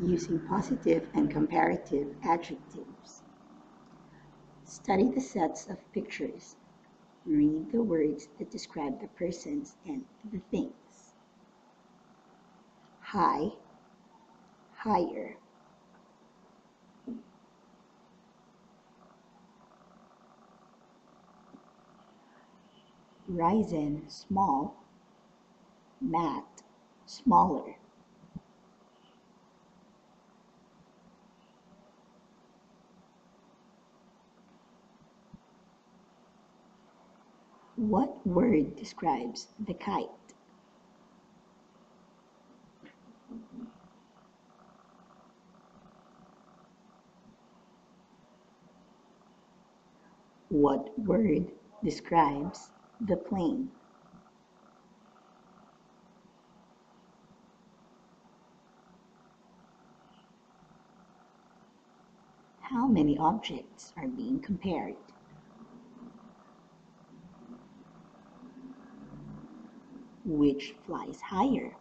Using positive and comparative adjectives. Study the sets of pictures. Read the words that describe the persons and the things. High, higher. Risen, small. Matte, smaller. What word describes the kite? What word describes the plane? How many objects are being compared? Which flies higher?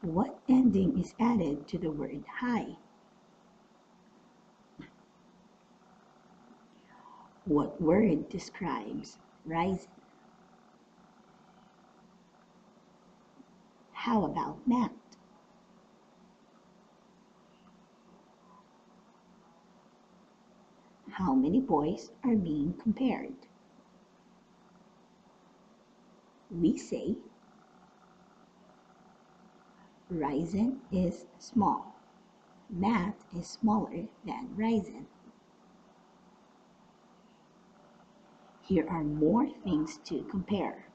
What ending is added to the word high? What word describes rising? How about matte? How many boys are being compared? We say Risen is small. Matt is smaller than Risen. Here are more things to compare.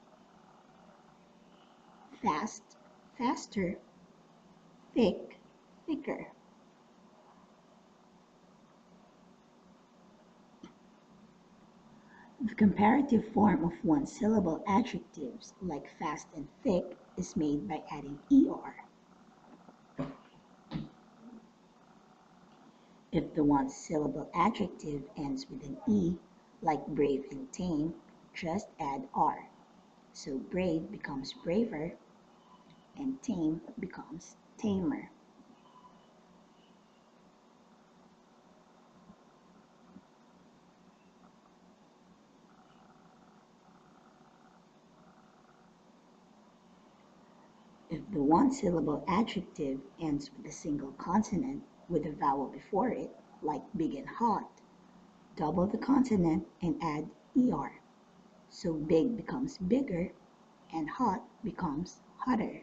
Fast, faster. Thick, thicker. The comparative form of one-syllable adjectives like fast and thick is made by adding er. If the one-syllable adjective ends with an e, like brave and tame, just add r. So brave becomes braver, and tame becomes tamer. If the one-syllable adjective ends with a single consonant with a vowel before it, like big and hot, double the consonant and add er. So big becomes bigger and hot becomes hotter.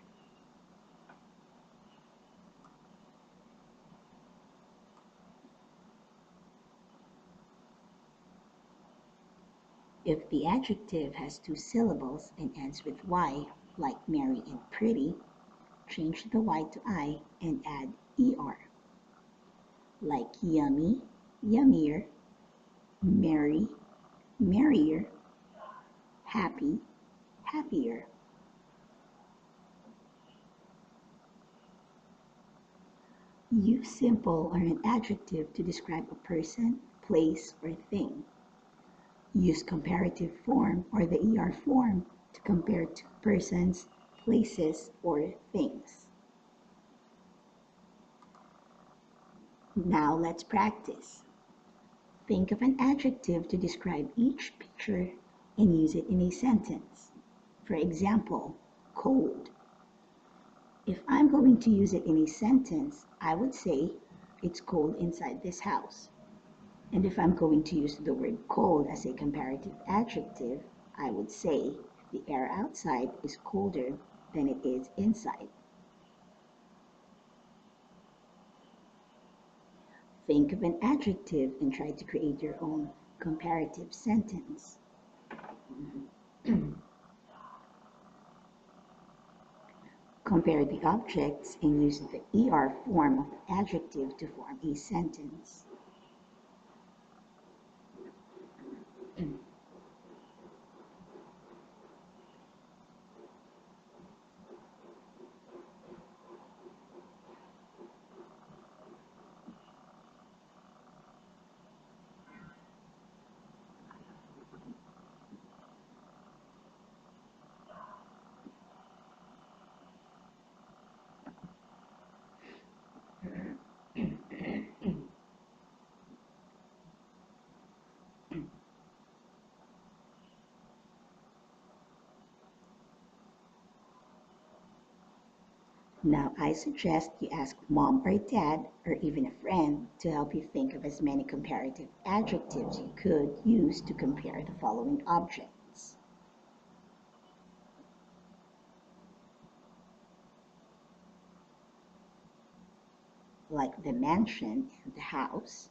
If the adjective has two syllables and ends with y, like merry and pretty, change the y to I and add er. Like yummy, yummier, merry, merrier, happy, happier. Use simple or an adjective to describe a person, place, or thing. Use comparative form or the er form to compare two persons, places, or things. Now let's practice. Think of an adjective to describe each picture and use it in a sentence. For example, cold. If I'm going to use it in a sentence, I would say, it's cold inside this house. And if I'm going to use the word cold as a comparative adjective, I would say, the air outside is colder than it is inside. Think of an adjective and try to create your own comparative sentence. Compare the objects and use the er form of the adjective to form a sentence. Now, I suggest you ask mom or dad or even a friend to help you think of as many comparative adjectives you could use to compare the following objects. Like the mansion and the house,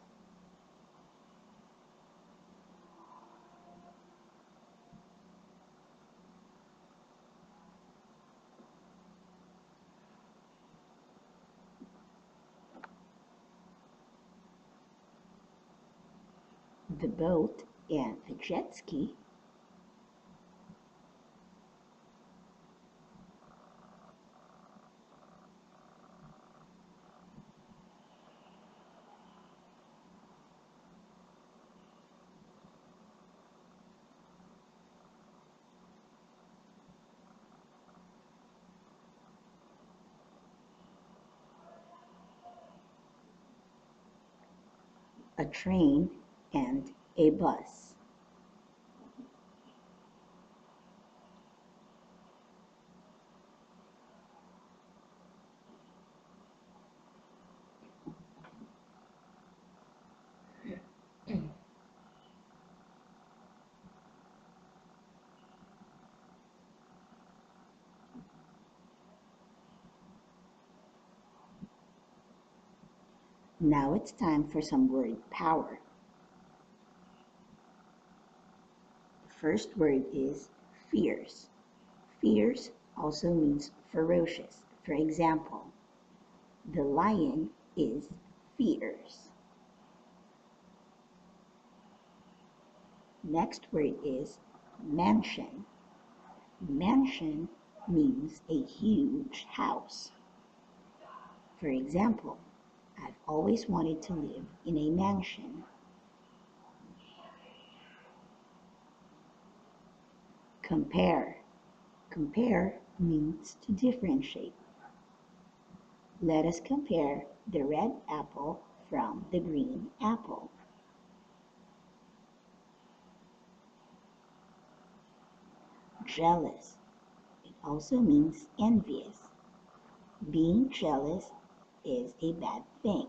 the boat and the jet ski, a train, and a bus. Now it's time for some word power. The first word is fierce. Fierce also means ferocious. For example, the lion is fierce. Next word is mansion. Mansion means a huge house. For example, I've always wanted to live in a mansion. Compare. Compare means to differentiate. Let us compare the red apple from the green apple. Jealous. It also means envious. Being jealous is a bad thing.